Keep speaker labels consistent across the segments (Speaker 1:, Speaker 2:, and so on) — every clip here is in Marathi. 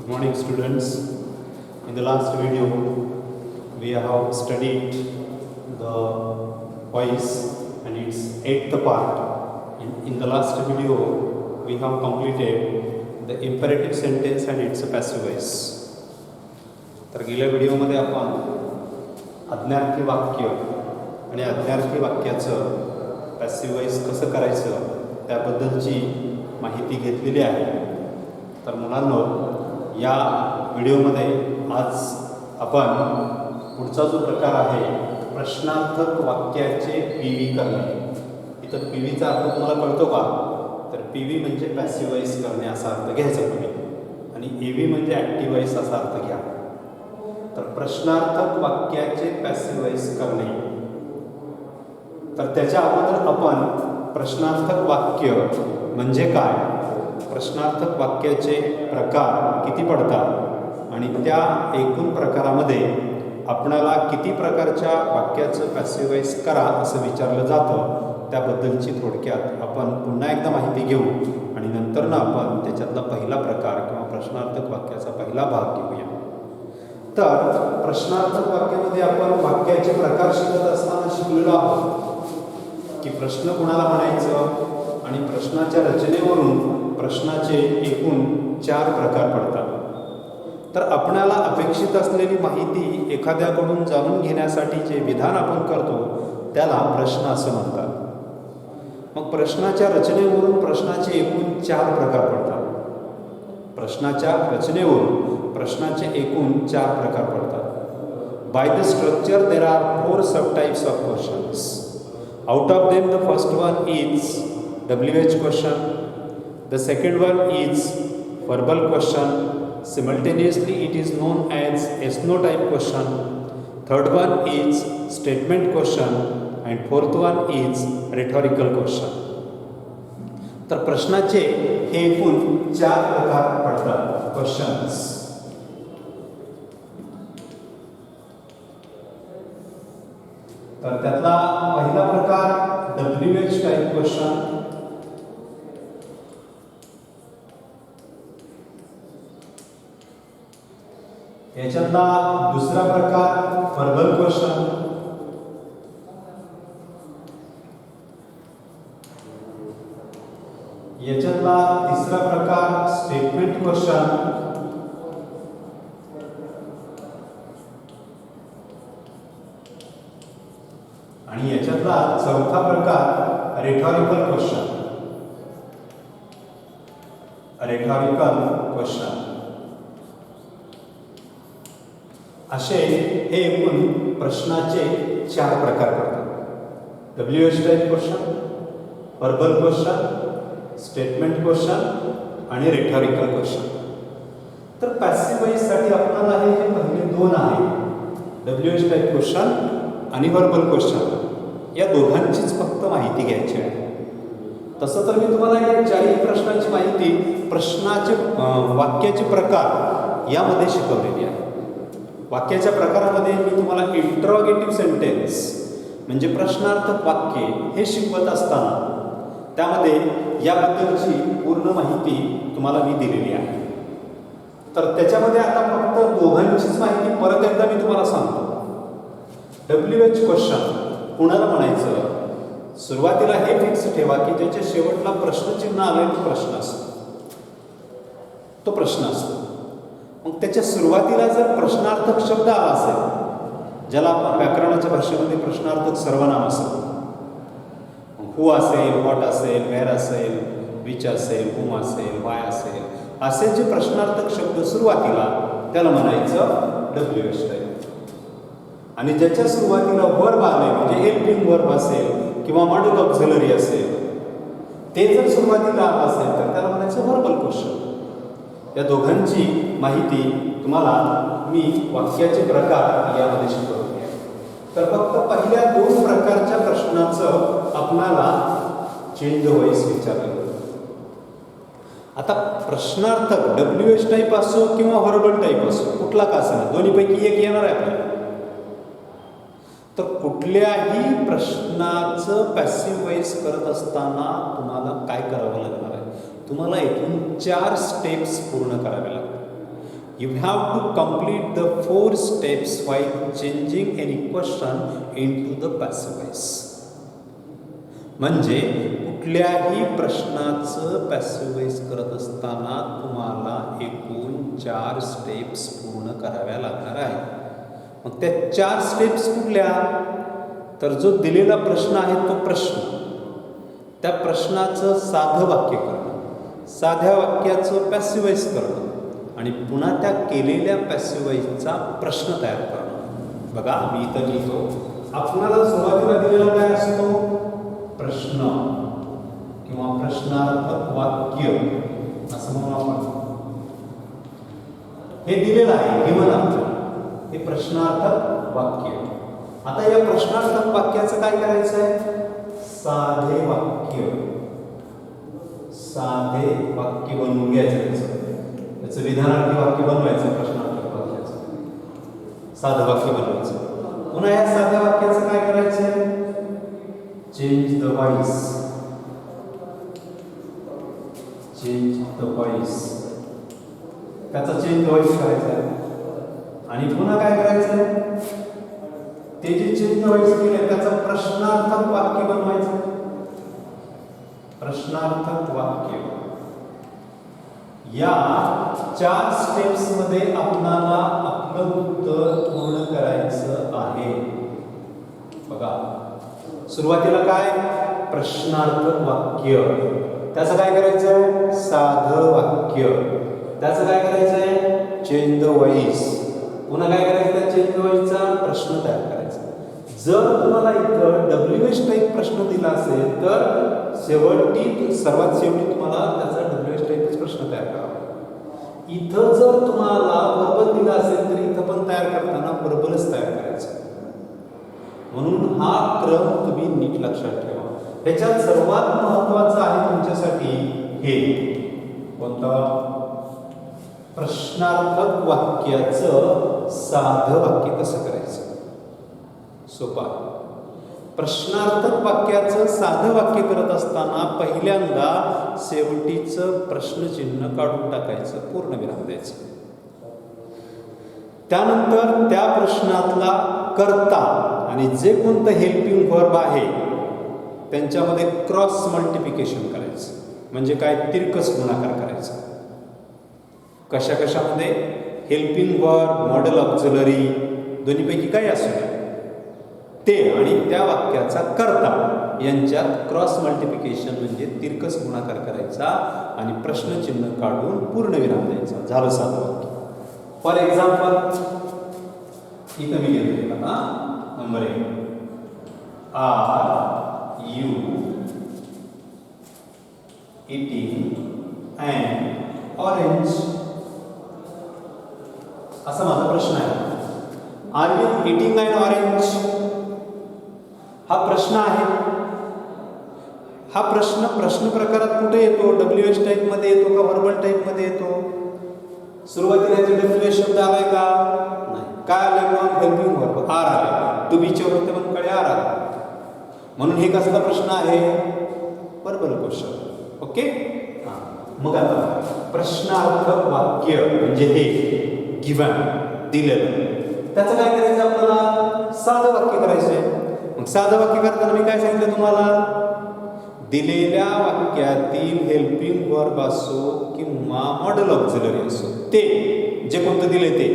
Speaker 1: morning, students. In the last video, we have studied the voice and its eighth part. And in the last video, we have completed the imperative sentence and its passive voice. तर गेल्या व्हिडिओमध्ये आपण आज्ञार्थी वाक्य आणि आज्ञार्थी वाक्याचं पॅसिव्ह वॉइस कसं करायचं त्याबद्दलची माहिती घेतलेली आहे. तर मुलांनो, या व्हिडिओमध्ये आज आपण पुढचा जो प्रकार आहे प्रश्नार्थक वाक्याचे पीव्ही करणे. इथं पीव्हीचा अर्थ तुम्हाला कळतो का? तर पीव्ही म्हणजे पॅसिव्ह वॉइस करणे असा अर्थ घ्यायचा तुम्ही, आणि एव्ही म्हणजे ॲक्टिव्ह वॉइस असा अर्थ घ्या. तर प्रश्नार्थक वाक्याचे पॅसिव्ह वॉइस करणे. तर त्याच्या अगोदर आपण प्रश्नार्थक वाक्य म्हणजे काय, प्रश्नार्थक वाक्याचे प्रकार किती पडतात आणि त्या एकूण प्रकारामध्ये आपणाला किती प्रकारच्या वाक्याचं पॅसिव्ह वॉइस करा असं विचारलं जातं त्याबद्दलची थोडक्यात आपण पुन्हा एकदा माहिती घेऊ आणि नंतर आपण त्याच्यातला पहिला प्रकार किंवा प्रश्नार्थक वाक्याचा पहिला भाग घेऊया. तर प्रश्नार्थक वाक्यामध्ये आपण वाक्याचे प्रकार शिकत असताना शिकलेलो आहोत की प्रश्न कुणाला म्हणायचं आणि प्रश्नाच्या रचनेवरून प्रश्नाचे एकूण 4 प्रकार पडतात. तर आपणाला अपेक्षित असलेली माहिती एखाद्याकडून जाणून घेण्यासाठी जे विधान आपण करतो त्याला प्रश्न असं म्हणतात. मग प्रश्नाच्या रचनेवरून प्रश्नाचे एकूण 4 प्रकार पडतात. प्रश्नाच्या रचनेवरून प्रश्नाचे एकूण 4 प्रकार पडतात. By the structure there are 4 subtypes of questions. Out of them the first one is WH question. The second one is verbal question. Simultaneously it is known as SNO type question. Third one is statement question and fourth one is rhetorical question. तर प्रश्नाचे हे एकूण 4 प्रकार पडतात क्वेश्चन्स. तर त्यातला पहिला प्रकार WH टाइप क्वेश्चन. याच्यातला दुसरा प्रकार व्हर्बल क्वेश्चन. याच्यातला तिसरा प्रकार स्टेटमेंट क्वेश्चन. आणि याच्यातला चौथा प्रकार रेटॉरिकल क्वेश्चन. रेटॉरिकल क्वेश्चन. असे हे एकूण प्रश्नाचे 4 प्रकार पडतात. WH type question, verbal question, statement question आणि रेटॉरिकल क्वेश्चन. तर पॅसिव्ह वॉइससाठी आपल्याला हे पहिले 2 आहे, WH टाइप क्वेश्चन आणि व्हर्बल क्वेश्चन, या दोघांचीच फक्त माहिती घ्यायची आहे. तसं तर मी तुम्हाला या 4ही प्रश्नांची माहिती प्रश्नाचे वाक्याचे प्रकार यामध्ये शिकवलेली आहे. वाक्याच्या प्रकारामध्ये मी तुम्हाला इंट्रोगेटिव्ह सेंटेन्स म्हणजे प्रश्नार्थक वाक्य हे शिकवत असताना त्यामध्ये याबद्दलची पूर्ण माहिती तुम्हाला मी दिलेली आहे. तर त्याच्यामध्ये आता फक्त दोघांचीच माहिती परत एकदा मी तुम्हाला सांगतो. WH क्वेश्चन कुणाला म्हणायचं, सुरुवातीला हे फिक्स ठेवा की ज्याच्या शेवटला प्रश्नचिन्ह आले तो प्रश्न असतो, तो प्रश्न असतो. मग त्याच्या सुरुवातीला जर प्रश्नार्थक शब्द आला असेल, ज्याला आपण व्याकरणाच्या भाषेमध्ये प्रश्नार्थक सर्वनाम असेल, हू असेल, व्हॉट असेल, वेअर असेल, विच असेल, हुम असेल, वाय असेल, असे जे प्रश्नार्थक शब्द सुरुवातीला त्याला म्हणायचं WH टाइप. आणि ज्याच्या सुरुवातीला वर्ब आले म्हणजे हेल्पिंग वर्ब असेल किंवा मॉडेल ऑक्झिलरी असेल, ते जर सुरुवातीला आला असेल तर त्याला म्हणायचं व्हर्बल क्वेश्चन. या दोघांची माहिती तुम्हाला मी वाक्याचे प्रकार यामध्ये शिकवले आहे. तर फक्त पहिल्या 2 प्रकारच्या प्रश्नाचं आपणाला चेंज वॉइस विचारलं. आता प्रश्नार्थक WH टाइप असो किंवा व्हर्बल टाइप असो, कुठला का असेल, दोन्हीपैकी एक येणार आहे आपल्याला. तर कुठल्याही प्रश्नाचं पॅसिव्ह वॉइस करत असताना तुम्हाला काय करावं लागणार आहे, तुम्हाला एकूण 4 स्टेप्स पूर्ण करावे लागतात. You have to complete the 4 steps while changing any question into the passive voice. म्हणजे कुठल्याही प्रश्नाचं पॅसिव्ह वॉइस करत असताना तुम्हाला एकूण 4 स्टेप्स पूर्ण कराव्या लागणार आहेत. मग त्या 4 स्टेप्स कुठल्या? तर जो दिलेला प्रश्न आहे तो प्रश्न, त्या प्रश्नाचं साधं वाक्य करणं, साध्या वाक्याचं पॅसिव्ह वॉइस करणं आणि पुन्हा त्या केलेल्या पॅसिव्ह वॉइसचा प्रश्न तयार करणं. बघा मी इथं लिहितो. आपल्याला सुरुवातीला दिलेला काय असतो? प्रश्न किंवा प्रश्नार्थक वाक्य असं म्हणून आपण हे दिलेलं आहे. गिवन आपल्याला हे प्रश्नार्थक वाक्य. आता या प्रश्नार्थक वाक्याचं काय करायचं आहे? साधे वाक्य, साधे वाक्य बनवून घ्यायचं. त्याचं विधानार्थी वाक्य बनवायचं, प्रश्नार्थक वाक्याचं साधं वाक्य बनवायचं. पुन्हा या साध्या वाक्याचं काय करायचं आहे? Change the voice, change the voice, त्याचा चेंज द वॉइस करायचा आहे. आणि पुन्हा काय करायचं आहे? ते जे चेंज द वॉइस केले त्याचं प्रश्नार्थक वाक्य बनवायचं. प्रश्नार्थक वाक्य. या 4 स्टेप्स मध्ये आपल्याला आपलं उत्तर पूर्ण करायचं आहे. बघा सुरुवातीला काय? प्रश्नार्थक वाक्य, त्याचं काय करायचं? साधं वाक्य, त्याचं काय करायचंय? Change the voice. पुन्हा काय करायचं? चेंज द वॉइसचा प्रश्न तयार करायचा. जर तुम्हाला इथं WH टाईप प्रश्न दिला असेल तर सर्वात शेवटी तुम्हाला त्याचा WH टाईपच प्रश्न तयार करावा. इथं जर तुम्हाला वर्बल दिला असेल तर इथं पण तयार करताना वर्बलच तयार करायचं. म्हणून हा क्रम तुम्ही नीट लक्षात ठेवा. ह्याच्यात सर्वात महत्त्वाचं आहे तुमच्यासाठी हे कोणतं? प्रश्नार्थक वाक्याचं साधं वाक्य कसं करायचं. सोपा. प्रश्नार्थक वाक्याचं साधं वाक्य करत असताना पहिल्यांदा शेवटीचं प्रश्नचिन्ह काढून टाकायचं, पूर्णविराम द्यायचं. त्यानंतर त्या प्रश्नातला कर्ता आणि जे कोणतं हेल्पिंग वर्ब आहे त्यांच्यामध्ये क्रॉस मल्टिप्लिकेशन करायचं. म्हणजे काय? तिरकस गुणाकार करायचा. कशा कशामध्ये? हेल्पिंग वर्ब, मॉडेल ऑक्झिलरी, दोन्हीपैकी काही असू द्या ते आणि त्या वाक्याचा कर्ता यांच्यात क्रॉस मल्टिप्लिकेशन म्हणजे तिरकस गुणाकार करायचा आणि प्रश्नचिन्ह काढून पूर्णविराम द्यायचा. झालं साधं वाक्य. फॉर एक्झाम्पल इथं मी घेतलेला number 1 are you eating an orange असा माझा प्रश्न आहे. Are you eating an orange हा प्रश्न आहे. हा प्रश्न प्रकारात कुठे येतो? WH टाईप मध्ये येतो का वर्बल टाईप मध्ये येतो? सुरुवातीला WH शब्द आलाय का? नाही. काय आलं? मग हेल्पिंग वर्ब आर आले. तुम्हीच्या वर्तमानकडे आर आले. म्हणून हे कसला प्रश्न आहे? Verbal question. ओके. मग आता प्रश्नार्थक वाक्य म्हणजे हे गिवन दिलेलं, त्याचं काय करायचं? आपल्याला साधं वाक्य करायचं आहे. मग साधं वाक्य करताना मी काय सांगितलं तुम्हाला? दिलेल्या वाक्यातील हेल्पिंग वर्ब असो किंवा मॉडेल ऑक्झिलरी असो ते जे कोणतं दिले ते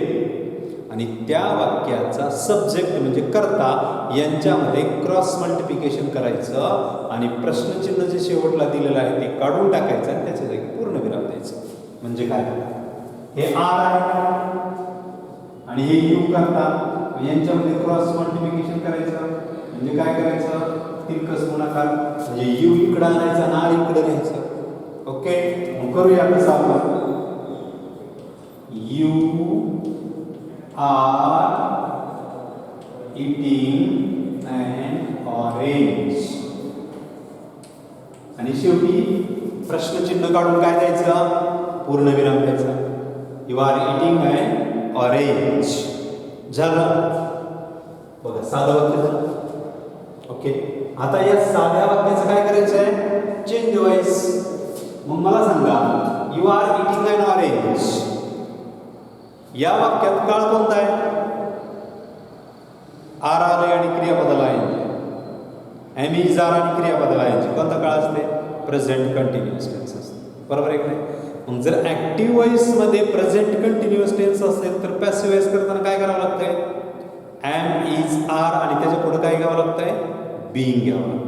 Speaker 1: आणि त्या वाक्याचा सब्जेक्ट म्हणजे कर्ता यांच्यामध्ये क्रॉस मल्टिप्लिकेशन करायचं आणि प्रश्नचिन्ह जे शेवटला दिलेलं आहे ते काढून टाकायचं आणि त्याच्या जागी पूर्णविराम द्यायचं. म्हणजे काय? हे आर आहे आणि हे यू करता यांच्यामध्ये क्रॉस मल्टिप्लिकेशन करायचं म्हणजे काय करायचं? तिरकस गुणाकार म्हणजे यू इकडे आणायचा आणि आर इकडे न्यायचं. ओके. मग करूया कसं आपण? You are eating an orange आणि शेवटी प्रश्नचिन्ह काढून काय द्यायचं? पूर्णविराम द्यायचा. You are eating an orange. झालं. बघा साधं वाक्य झालं. ओके. आता या साध्या वाक्याचं काय करायचं आहे? Change the voice. मग मला सांगा, you are eating an orange या वाक्यात काळ कोणता आहे? आर आले आणि क्रियापदाला एम इज आर आणि क्रियापदाला कोणता काळ असते? प्रेझेंट कंटिन्युअस टेन्स असते. बरोबर आहे की नाही? मग जर ऍक्टिव्ह वॉइस मध्ये प्रेझेंट कंटिन्युअस टेन्स असेल तर पॅसिव्ह वॉइस करताना काय करावं लागतंय? एम इज आर आणि त्याच्या पुढे काय घ्यावं लागतंय? बीइंग घ्यावं लागतं.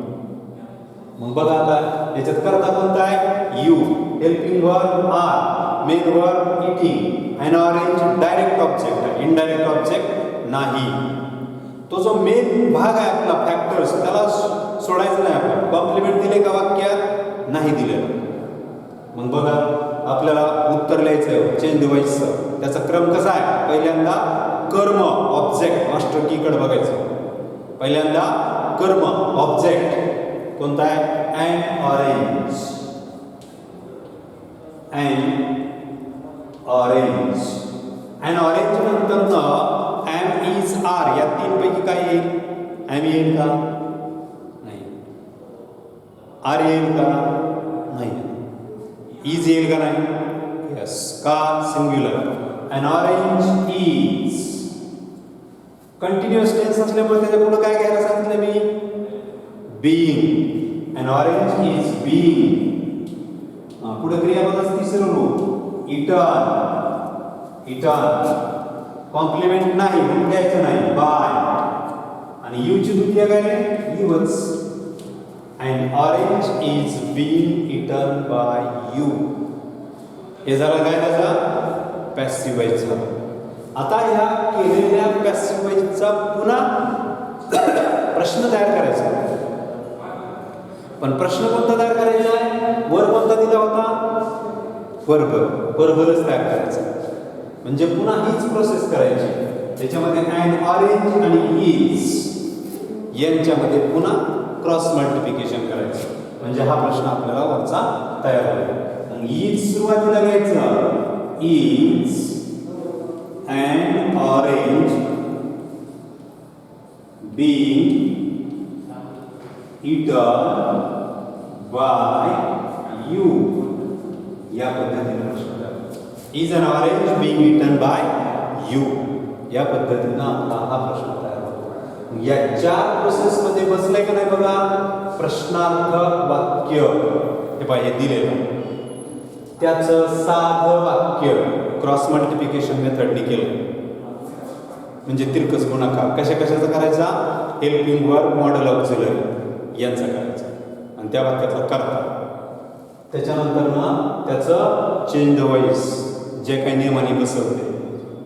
Speaker 1: मग बघा आता याच्यात करता कोणता आहे? You, helping verb are, main verb eating आणि ऑरेंज डायरेक्ट ऑब्जेक्ट आहे, इनडायरेक्ट ऑब्जेक्ट नाही. तो जो मेन भाग आहे आपला फॅक्टर्स त्याला सोडायचं नाही. आपण कॉम्प्लिमेंट दिले का वाक्यात? नाही दिलेलं. मग बघा आपल्याला उत्तर लिहायचं आहे चेंज द वॉइसचं. त्याचा क्रम कसा आहे? पहिल्यांदा कर्म ऑब्जेक्ट, मास्टर की कडे बघायचं. पहिल्यांदा कर्म ऑब्जेक्ट कोणता आहे? And orange, and orange. And orange नंतर एम इज आर, या तीन पैकी काय येईल? एम येईल का? नाही. आर येईल का? नाही. इज येईल का? नाही. यस. का? Singular. And orange is continuous tense असल्यामुळे त्याच्या पुढे काय घ्यायला सांगितलं मी? Being. And orange is being. पुढे क्रियापदाचं तिसरं रूप इटन. इटन कॉम्प्लिमेंट नाही म्हणून घ्यायचं नाही, बाय. आणि यूची द्वितीय काय? यूच. And orange is being eaten by you. हे झालं काय? त्याचा पॅसिव्ह वॉइस झाला. आता ह्या केलेल्या पॅसिव्ह वॉइसचा पुन्हा प्रश्न तयार करायचा. पण प्रश्न कोणता तयार करायचा आहे? वर्ब कोणता दिला होता? वर्बलच तयार करायचा. म्हणजे पुन्हा हीच प्रोसेस करायची. त्याच्यामध्ये अँड ऑरेंज आणि इज यांच्यामध्ये पुन्हा क्रॉस मल्टिप्लिकेशन करायचं. म्हणजे हा प्रश्न आपल्याला वरचा तयार होईल. इज सुरुवातीला घ्यायचं. Is and orange being eaten by you, या पद्धतीने प्रश्न तयार. Is and orange being eaten by you, या पद्धतीनं आपला हा प्रश्न तयार होतो. या चार प्रोसेस मध्ये बसलाय का नाही बघा? प्रश्नार्थक वाक्य हे पाहिजे दिलेलं, त्याचं साधं वाक्य क्रॉस मल्टिप्लिकेशन मेथडने केलं. म्हणजे तिरकस गुणाकार कशा कशाचा करायचा? हेल्पिंग वर्ब, मॉडेल ऑक्झिलरी यांचा करायचा. आणि त्या वाक्यातला करता. त्याच्यानंतर ना त्याचं चेंज द वॉइस जे काही नियमाने बसवते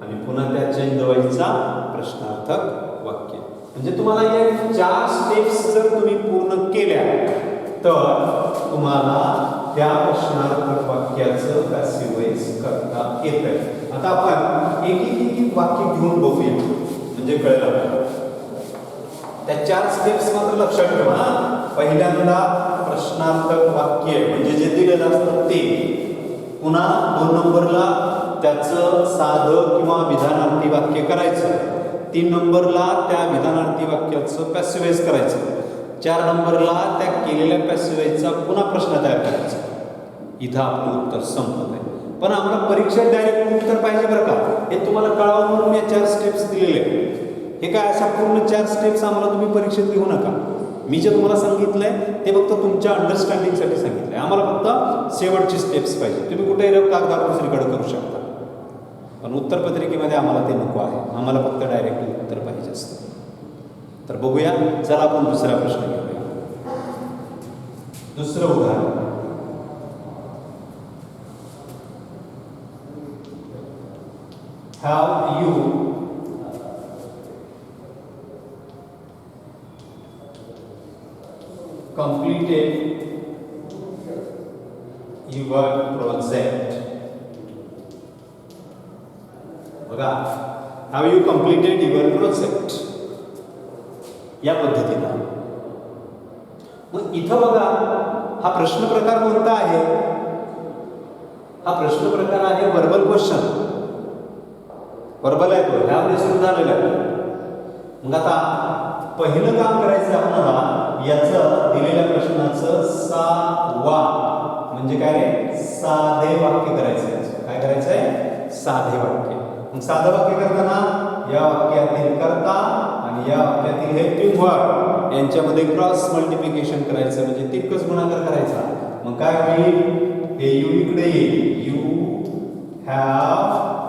Speaker 1: आणि पुन्हा त्या चेंज द वॉइसचा प्रश्नार्थक वाक्य. म्हणजे तुम्हाला या चार स्टेप्स जर तुम्ही पूर्ण केल्या तर तुम्हाला त्या प्रश्नार्थक वाक्याचं पॅसिव्ह वॉइस करता येतं. आता आपण एक वाक्य घेऊन बघूया म्हणजे कळेल आपल्याला. त्या चार स्टेप्स मात्र लक्षात ठेवा. पहिल्यांदा प्रश्नार्थक वाक्य म्हणजे जे दिलेलं असतं ते. पुन्हा 2 नंबरला त्याचं साधं किंवा विधानार्थी वाक्य करायचं. 3 नंबरला त्या विधानार्थी वाक्याचं पॅसिव्ह वॉइस करायचं. 4 नंबरला त्या केलेल्या पॅसिव्ह वॉइसचा पुन्हा प्रश्न तयार करायचा. इथं आपलं उत्तर संपत आहे. पण आम्हाला परीक्षेत डायरेक्ट उत्तर पाहिजे बरं का? हे तुम्हाला कळावं म्हणून या 4 स्टेप्स दिलेले आहेत. हे काय अशा पूर्ण 4 स्टेप्स आम्हाला तुम्ही परीक्षेत लिहू नका. मी जे तुम्हाला सांगितलंय ते फक्त तुमच्या अंडरस्टँडिंगसाठी सांगितलंय. आम्हाला फक्त शेवटची स्टेप्स पाहिजे. तुम्ही कुठेही कागदावर दुसरीकडे करू शकता. पण उत्तरपत्रिकेमध्ये आम्हाला ते नको आहे. आम्हाला फक्त डायरेक्ट उत्तर पाहिजे असतं. तर बघूया. चला आपण दुसरा प्रश्न घेऊया. दुसरं उदाहरण. Have you completed your project? बघा, have you completed your project? या पद्धतीनं. मग इथं बघा हा प्रश्न प्रकार कोणता आहे? हा प्रश्न प्रकार आहे वर्बल क्वेश्चन. वर्बल आहे तो, ह्या सुरू झालेला आहे. मग आता पहिलं काम करायचं आपल्याला याचं दिलेल्या प्रश्नाचं 6वा म्हणजे काय रे? साधे वाक्य करायचं आहे. काय करायचं आहे? साधे वाक्य. मग साधं वाक्य करताना या वाक्यातील कर्ता आणि या वाक्यातील हेल्पिंग वर्ड यांच्यामध्ये क्रॉस मल्टिप्लिकेशन करायचं, म्हणजे तितकंच गुणाकार करायचा. मग काय होईल, हे यू इकडे येईल, यू हॅव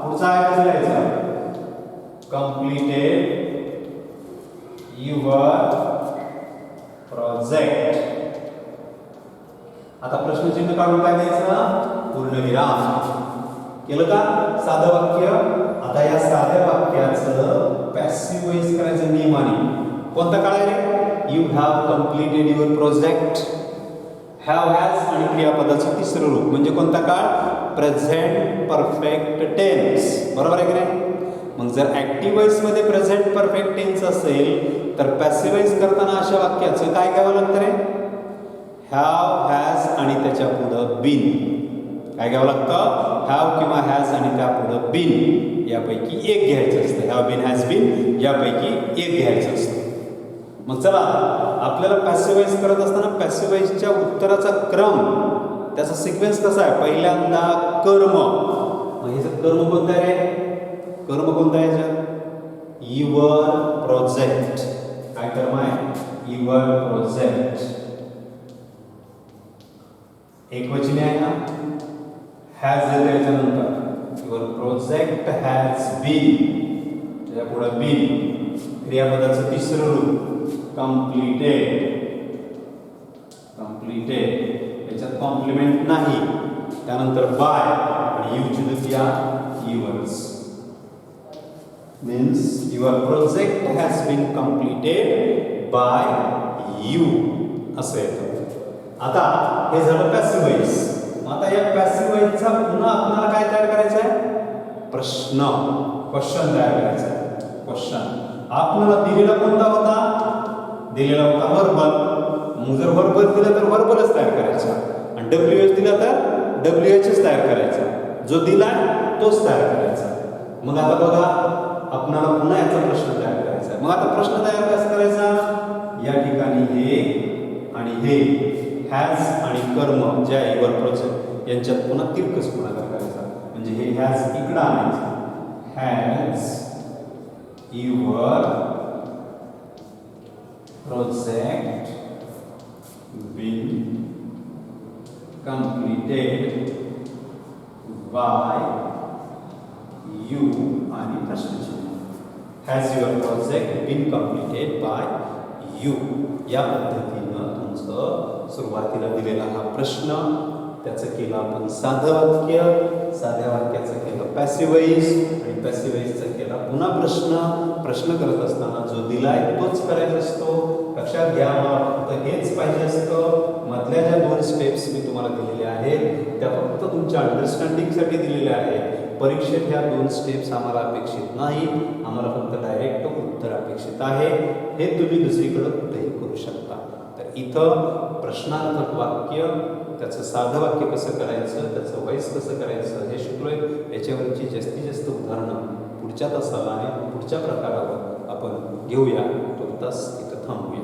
Speaker 1: पुढचा आहे लिहायचा, कंप्लीटेड युअर प्रोजेक्ट. आता प्रश्नचिन्ह काढून काय द्यायचं, पूर्णविराम. केलं का साधं वाक्य. आता या साध्या वाक्याचं पॅसिव्ह वॉइस करायचं नियमाने. कोणता काळ आहे रे, you have completed your project. Have has आणि क्रियापदाचं तिसरं रूप म्हणजे कोणता काळ, प्रेझेंट परफेक्ट टेन्स. बरोबर आहे की नाही. मग जर ऍक्टिव्ह वॉइस मध्ये प्रेझेंट परफेक्ट टेन्स असेल तर पॅसिव्ह वॉइस करताना अशा वाक्याचं काय घ्यावं लागतं रे, हॅव हॅज आणि त्याच्या पुढं बीन. काय घ्यावं लागतं, हॅव किंवा हॅज आणि त्या पुढं बीन यापैकी एक घ्यायचं असतं. हॅव बीन हॅज बीन यापैकी एक घ्यायचं असतं. मग चला आपल्याला पॅसिव्ह वॉइस करत असताना पॅसिव्ह वॉइसच्या उत्तराचा क्रम, त्याचा सिक्वेन्स कसा आहे, पहिल्यांदा कर्म. मग ह्याचं कर्म कोणतं आहे रे, कर्म कोणतं आहे ह्याच्यात, युअर प्रोजेक्ट. काय कर्म आहे, युअर प्रोजेक्ट. एकवचनी आहे ना, हॅज येते याच्यानंतर, युअर प्रोजेक्ट हॅज बीन, त्याच्या पुढे बीन. क्रियापदाचं तिसरं रूप कंप्लीटेड. कंप्लीटेड याच्यात कॉम्प्लिमेंट नाही, त्यानंतर बाय आणि यूची दुसऱ्या yours. Means your project has been completed by you असं येतं. आता हे झालं पॅसिव्ह वॉइस. आता या पॅसिव्ह वॉइसचा पुन्हा आपल्याला काय तयार करायचं आहे, प्रश्न, क्वेश्चन तयार करायचा आहे. क्वेश्चन आपल्याला दिलेला कोणता होता, दिलेला होता वर्बल. मग जर वर्बल दिला तर वर्बलच तयार करायचा आणि डब्ल्यूएच दिला तर डब्ल्यूएचच तयार करायचा. जो दिलाय तोच तयार करायचा. मग आता बघा आपल्याला पुन्हा याचा प्रश्न तयार करायचा. मग आता प्रश्न तयार कसा करायचा, या ठिकाणी हे आणि हे हॅज आणि कर्म जे आहे युअर प्रोजेक्ट यांच्यात पुन्हा तिरकस गुणाकार करायचा. म्हणजे हे हॅज इकडं आणायचं, has your project been completed by you आणि प्रश्नचिन्ह. Has your project been completed by you. या पद्धतीनं तुमचं सुरुवातीला दिलेला हा प्रश्न, त्याचं केलं आपण साधं वाक्य, साध्या वाक्याचं केलं पॅसिव्ह वॉइस आणि पॅसिव्ह वॉइसचं केला पुन्हा प्रश्न. प्रश्न करत असताना जो दिलाय तोच करायचा असतो. लक्षात घ्या, मला फक्त हेच पाहिजे असतं. मधल्या ज्या 2 स्टेप्स मी तुम्हाला दिलेल्या आहेत त्या फक्त तुमच्या अंडरस्टँडिंगसाठी दिलेल्या आहेत. परीक्षेत ह्या 2 स्टेप्स आम्हाला अपेक्षित नाही, आम्हाला फक्त डायरेक्ट उत्तर अपेक्षित आहे. हे तुम्ही दुसरीकडे कुठेही करू शकता. तर इथं प्रश्नार्थक वाक्य, त्याचं साधं वाक्य कसं करायचं, त्याचं वॉइस कसं करायचं हे शिकलोय. याच्यावरची जास्तीत जास्त उदाहरणं पुढच्या तासाला आणि पुढच्या प्रकारावर आपण घेऊया. तो तास इथं थांबूया.